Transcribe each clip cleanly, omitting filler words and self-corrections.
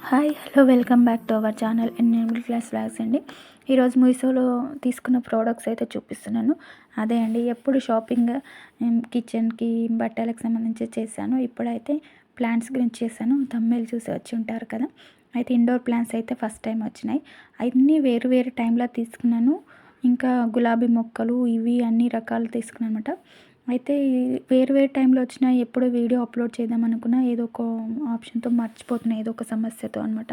Hi hello welcome back to our channel middle class vlogs అండి. ఈరోజు మీషోలో తీసుకున్న ప్రోడక్ట్స్ అయితే చూపిస్తున్నాను. అదే అండి, ఎప్పుడు షాపింగ్ కిచెన్కి బట్టలకు సంబంధించి చేశాను. ఇప్పుడైతే ప్లాంట్స్ గురించి చేశాను. థంబ్నెయిల్ చూసి వచ్చి ఉంటారు కదా. అయితే ఇండోర్ ప్లాంట్స్ అయితే ఫస్ట్ టైం వచ్చినాయి. అన్నీ వేరు వేరు టైంలో తీసుకున్నాను. ఇంకా గులాబీ మొక్కలు ఇవి అన్ని రకాలు తీసుకున్నాను అనమాట. అయితే వేరు వేరు టైంలో వచ్చినా ఎప్పుడు వీడియో అప్లోడ్ చేద్దాం అనుకున్నా ఏదో ఒక ఆప్షన్తో మర్చిపోతున్నా, ఏదో ఒక సమస్యతో అనమాట.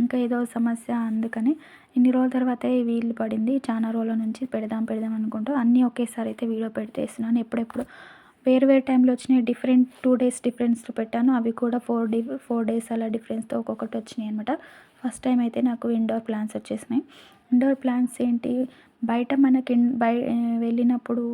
ఇంకా ఏదో సమస్య, అందుకని ఇన్ని రోజుల తర్వాత వీలు పడింది. చాలా రోజుల నుంచి పెడదాం అనుకుంటూ అన్నీ ఒకేసారి అయితే వీడియో పెడితేస్తున్నాను. ఎప్పుడెప్పుడు వేరు వేరు టైంలో వచ్చినాయి. 2 డేస్ డిఫరెన్స్లో పెట్టాను. అవి కూడా 4 డేస్ అలా డిఫరెన్స్తో ఒక్కొక్కటి వచ్చినాయి అనమాట. ఫస్ట్ టైం అయితే నాకు ఇండోర్ ప్లాంట్స్ వచ్చేసినాయి. ఇండోర్ ప్లాంట్స్ ఏంటి, బయట మనకి వెళ్ళినప్పుడు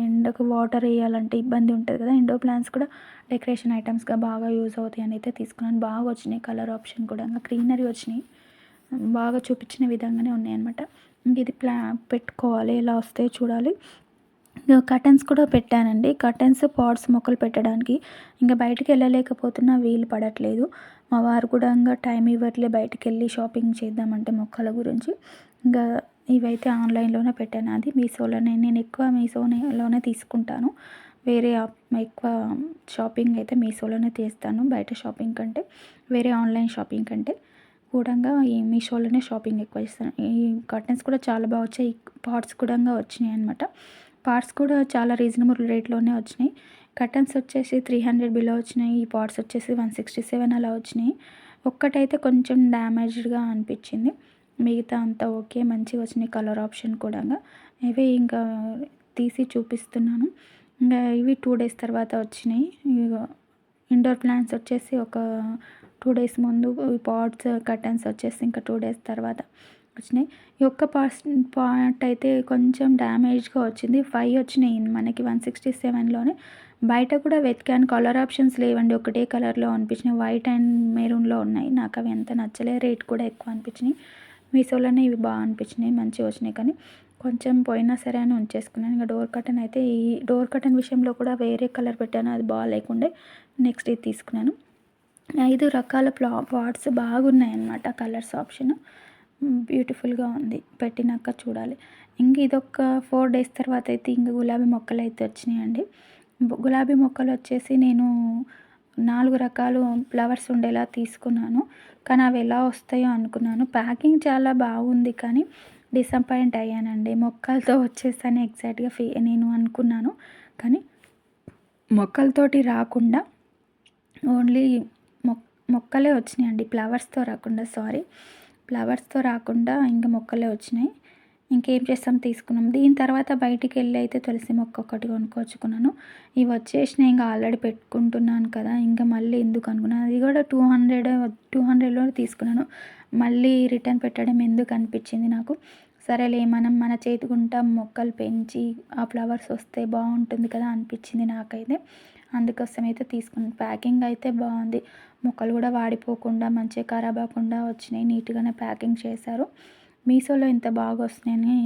ఎండకు వాటర్ వేయాలంటే ఇబ్బంది ఉంటుంది కదా. ఇండోర్ ప్లాంట్స్ కూడా డెకరేషన్ ఐటమ్స్గా బాగా యూజ్ అవుతాయి అని అయితే తీసుకున్నాను. బాగా వచ్చినాయి, కలర్ ఆప్షన్ కూడా గ్రీనరీ వచ్చినాయి, బాగా చూపించిన విధంగానే ఉన్నాయన్నమాట. ఇంక ఇది పెట్టుకోవాలి, ఎలా వస్తాయో చూడాలి. కర్టన్స్ కూడా పెట్టానండి. కర్టన్స్ పాట్స్ మొక్కలు పెట్టడానికి ఇంకా బయటికి వెళ్ళలేకపోతున్నా, వీలు పడట్లేదు. మా వారు కూడా ఇంకా టైం ఇవ్వట్లే బయటికి వెళ్ళి షాపింగ్ చేద్దామంటే మొక్కల గురించి. ఇంకా ఇవైతే ఆన్లైన్లోనే పెట్టాను. అది మీషోలోనే, నేను ఎక్కువ మీషోలోనే తీసుకుంటాను. వేరే ఎక్కువ షాపింగ్ అయితే మీషోలోనే చేస్తాను, బయట షాపింగ్ కంటే, వేరే ఆన్లైన్ షాపింగ్ కంటే కూడా ఈ మీషోలోనే షాపింగ్ ఎక్కువ చేస్తాను. ఈ కర్టన్స్ కూడా చాలా బాగా వచ్చాయి. పాట్స్ కూడా వచ్చినాయి అనమాట. పార్ట్స్ కూడా చాలా రీజనబుల్ రేట్లోనే వచ్చినాయి. కర్టన్స్ వచ్చేసి 300 బిలో వచ్చినాయి. ఈ పాట్స్ వచ్చేసి 167 అలా వచ్చినాయి. ఒక్కటైతే కొంచెం డ్యామేజ్డ్గా అనిపించింది, మిగతా అంతా ఓకే, మంచిగా వచ్చినాయి. కలర్ ఆప్షన్ కూడా ఇవి ఇంకా తీసి చూపిస్తున్నాను. ఇంకా ఇవి 2 డేస్ తర్వాత వచ్చినాయి. ఇండోర్ ప్లాంట్స్ వచ్చేసి ఒక 2 డేస్ ముందు, ఈ పాట్స్ కర్టన్స్ వచ్చేసి ఇంకా 2 డేస్ తర్వాత వచ్చినాయి. ఈ ఒక్క పార్ట్ అయితే కొంచెం డ్యామేజ్గా వచ్చింది. 5 వచ్చినాయి మనకి 167లోనే. బయట కూడా వెతికాను, కలర్ ఆప్షన్స్ లేవండి, ఒకటే కలర్లో అనిపించినాయి. వైట్ అండ్ మెరూన్లో ఉన్నాయి. నాకు అవి ఎంత నచ్చలేదు, రేట్ కూడా ఎక్కువ అనిపించినాయి. మీషోలోనే ఇవి బాగా అనిపించినాయి, మంచిగా వచ్చినాయి. కానీ కొంచెం పోయినా సరే అని ఉంచేసుకున్నాను. ఇంకా డోర్ కర్టన్ అయితే, ఈ డోర్ కర్టన్ విషయంలో కూడా వేరే కలర్ పెట్టాను, అది బాగాలేకుండే నెక్స్ట్ ఇది తీసుకున్నాను. 5 రకాల పాట్స్ బాగున్నాయి అన్నమాట. కలర్స్ ఆప్షన్ బ్యూటిఫుల్గా ఉంది, పెట్టినాక చూడాలి. ఇంక ఇదొక 4 డేస్ తర్వాత అయితే ఇంక గులాబీ మొక్కలు అయితే వచ్చినాయండి. గులాబీ మొక్కలు వచ్చేసి నేను 4 రకాలు ఫ్లవర్స్ ఉండేలా తీసుకున్నాను. కానీ అవి ఎలా వస్తాయో అనుకున్నాను. ప్యాకింగ్ చాలా బాగుంది, కానీ డిసప్పాయింట్ అయ్యానండి. మొక్కలతో వచ్చేసాను ఎగ్జాక్ట్గా నేను అనుకున్నాను, కానీ మొక్కలతోటి రాకుండా ఓన్లీ మొక్కలే వచ్చినాయండి. ఫ్లవర్స్తో రాకుండా ఇంకా మొక్కలే వచ్చినాయి. ఇంకేం చేస్తాం, తీసుకున్నాం. దీని తర్వాత బయటికి వెళ్ళి అయితే తులసి మొక్క ఒకటి కొనుక్కొచ్చుకున్నాను. ఇవి వచ్చేసినాయి, ఇంకా ఆల్రెడీ పెట్టుకుంటున్నాను కదా, ఇంకా మళ్ళీ ఎందుకు అనుకున్నాను. అది కూడా 200లో తీసుకున్నాను. మళ్ళీ రిటర్న్ పెట్టడం ఎందుకు అనిపించింది నాకు. సరేలే, మనం మన చేతికుంటా మొక్కలు పెంచి ఆ ఫ్లవర్స్ వస్తే బాగుంటుంది కదా అనిపించింది నాకైతే. అందుకోసం అయితే తీసుకున్నాను. ప్యాకింగ్ అయితే బాగుంది, మొక్కలు కూడా వాడిపోకుండా మంచిగా ఖరాబ్ అవ్వకుండా వచ్చినాయి. నీట్గానే ప్యాకింగ్ చేశారు. మీషోలో ఇంత బాగా వస్తున్నాయని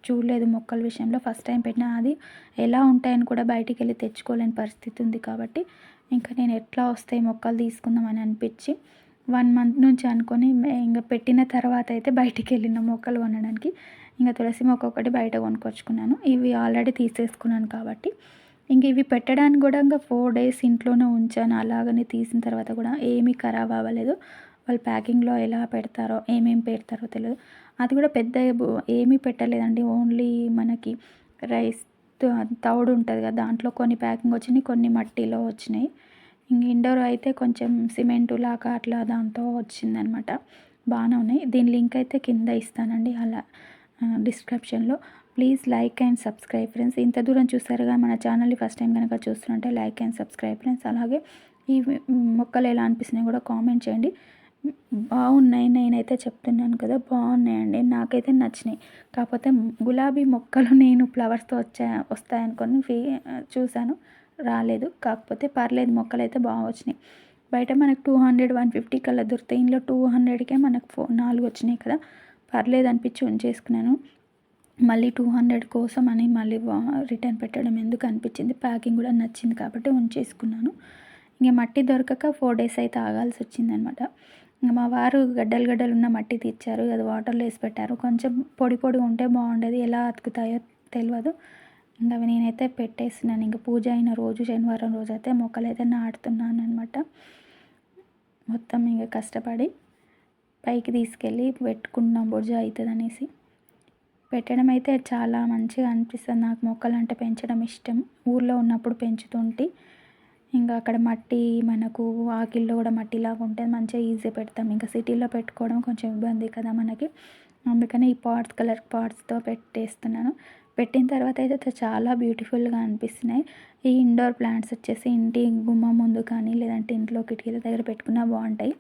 చూడలేదు మొక్కల విషయంలో. ఫస్ట్ టైం పెట్టినా, అది ఎలా ఉంటాయని కూడా బయటికి వెళ్ళి తెచ్చుకోలేని పరిస్థితి ఉంది. కాబట్టి ఇంకా నేను ఎట్లా వస్తాయి మొక్కలు తీసుకుందామని అనిపించి 1 మంత్ నుంచి అనుకొని ఇంకా పెట్టిన తర్వాత అయితే బయటికి వెళ్ళిన మొక్కలు కొనడానికి. ఇంకా తులసి మొక్క ఒకటి బయట కొనుక్కొచ్చుకున్నాను. ఇవి ఆల్రెడీ తీసేసుకున్నాను కాబట్టి ఇంక ఇవి పెట్టడానికి కూడా ఇంకా 4 డేస్ ఇంట్లోనే ఉంచాను. అలాగని తీసిన తర్వాత కూడా ఏమీ ఖరాబ్ అవ్వలేదు. వాళ్ళు ప్యాకింగ్లో ఎలా పెడతారో, ఏమేమి పెడతారో తెలియదు. అది కూడా పెద్ద ఏమీ పెట్టలేదండి. ఓన్లీ మనకి రైస్ తౌడు ఉంటుంది కదా, దాంట్లో కొన్ని ప్యాకింగ్ వచ్చినాయి, కొన్ని మట్టిలో వచ్చినాయి. ఇంక ఇండోర్ అయితే కొంచెం సిమెంటు లాగా అట్లా దాంతో వచ్చిందనమాట. బాగానే ఉన్నాయి. దీని లింక్ అయితే కింద ఇస్తానండి, అలా డిస్క్రిప్షన్లో. Please like and subscribe friends. ఇంత దూరం చూసారుగా, మన ఛానల్ని ఫస్ట్ టైం కనుక చూస్తుంటే లైక్ అండ్ సబ్స్క్రైబ్ ఫ్రెండ్స్. అలాగే ఈ మొక్కలు ఎలా అనిపిస్తున్నాయి కూడా కామెంట్ చేయండి. బాగున్నాయి, నేనైతే చెప్తున్నాను కదా, బాగున్నాయండి, నాకైతే నచ్చినాయి. కాకపోతే గులాబీ మొక్కలు నేను ఫ్లవర్స్తో వస్తాయనుకొని చూశాను, రాలేదు. కాకపోతే పర్లేదు, మొక్కలు అయితే బాగా వచ్చినాయి. బయట మనకు 200, 150 కల్లా దొరుకుతాయి. ఇంట్లో 200కే మనకు 4 వచ్చినాయి కదా, పర్లేదు అనిపించి ఉంచేసుకున్నాను. మళ్ళీ 200 కోసం అని మళ్ళీ రిటర్న్ పెట్టడం ఎందుకు అనిపించింది. ప్యాకింగ్ కూడా నచ్చింది కాబట్టి ఉంచేసుకున్నాను. ఇంక మట్టి దొరకక 4 డేస్ అయితే ఆగాల్సి వచ్చిందనమాట. ఇంక మా వారు గడ్డలు గడ్డలు ఉన్న మట్టి తెచ్చారు. అది వాటర్‌లో ఏసి పెట్టారు. కొంచెం పొడి పొడిగా ఉంటే బాగుండేది. ఎలా అతుకుతాయో తెలవదు. ఇంక అవి నేనైతే పెట్టేసినాను. ఇంక పూజ అయిన రోజు శనివారం రోజైతే మొక్కలైతే నాటుతున్నాననమాట. మొత్తం ఇంక కష్టపడి పైకి తీసుకెళ్ళి పెట్టుకున్నాం బుర్జ అవుతుందనేసి. పెట్టడం అయితే చాలా మంచిగా అనిపిస్తుంది. నాకు మొక్కలంటే పెంచడం ఇష్టం. ఊర్లో ఉన్నప్పుడు పెంచుతుంటి. ఇంకా అక్కడ మట్టి మనకు వాకిల్లో కూడా మట్టిలాగా ఉంటుంది. మంచిగా ఈజీగా పెడతాం. ఇంకా సిటీలో పెట్టుకోవడం కొంచెం ఇబ్బంది కదా మనకి. అందుకని ఈ పాట్స్, కలర్ పాట్స్‌తో పెట్టేస్తున్నాను. పెట్టిన తర్వాత అయితే చాలా బ్యూటిఫుల్‌గా అనిపిస్తున్నాయి. ఈ ఇండోర్ ప్లాంట్స్ వచ్చేసి ఇంటి గుమ్మం ముందు కానీ, లేదంటే ఇంట్లో కిటికీల దగ్గర పెట్టుకున్నా బాగుంటాయి.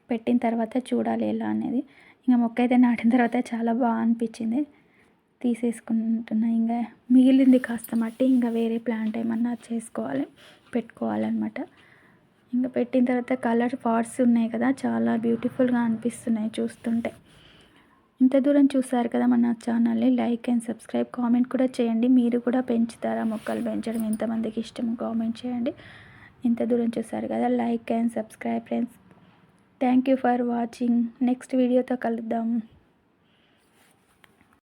పెట్టిన తర్వాత చూడాలి ఎలా అనేది. ఇంక మొక్క అయితే నాటిన తర్వాత చాలా అనిపించింది. తీసేసుకుంటున్నా. ఇంక మిగిలింది కాస్త మట్టి ఇంకా వేరే ప్లాంట్ ఏమన్నా చేసుకోవాలి, పెట్టుకోవాలన్నమాట. ఇంక పెట్టిన తర్వాత కలర్ పాట్స్ ఉన్నాయి కదా, చాలా బ్యూటిఫుల్గా అనిపిస్తున్నాయి చూస్తుంటే. ఇంత దూరం చూసారు కదా మన ఛానల్ని లైక్ అండ్ సబ్స్క్రైబ్, కామెంట్ కూడా చేయండి. మీరు కూడా పెంచుతారా? మొక్కలు పెంచడం ఎంతమందికి ఇష్టం కామెంట్ చేయండి. ఇంత దూరం చూసారు కదా, like and subscribe friends. Thank you for watching. Next వీడియోతో కలుద్దాం.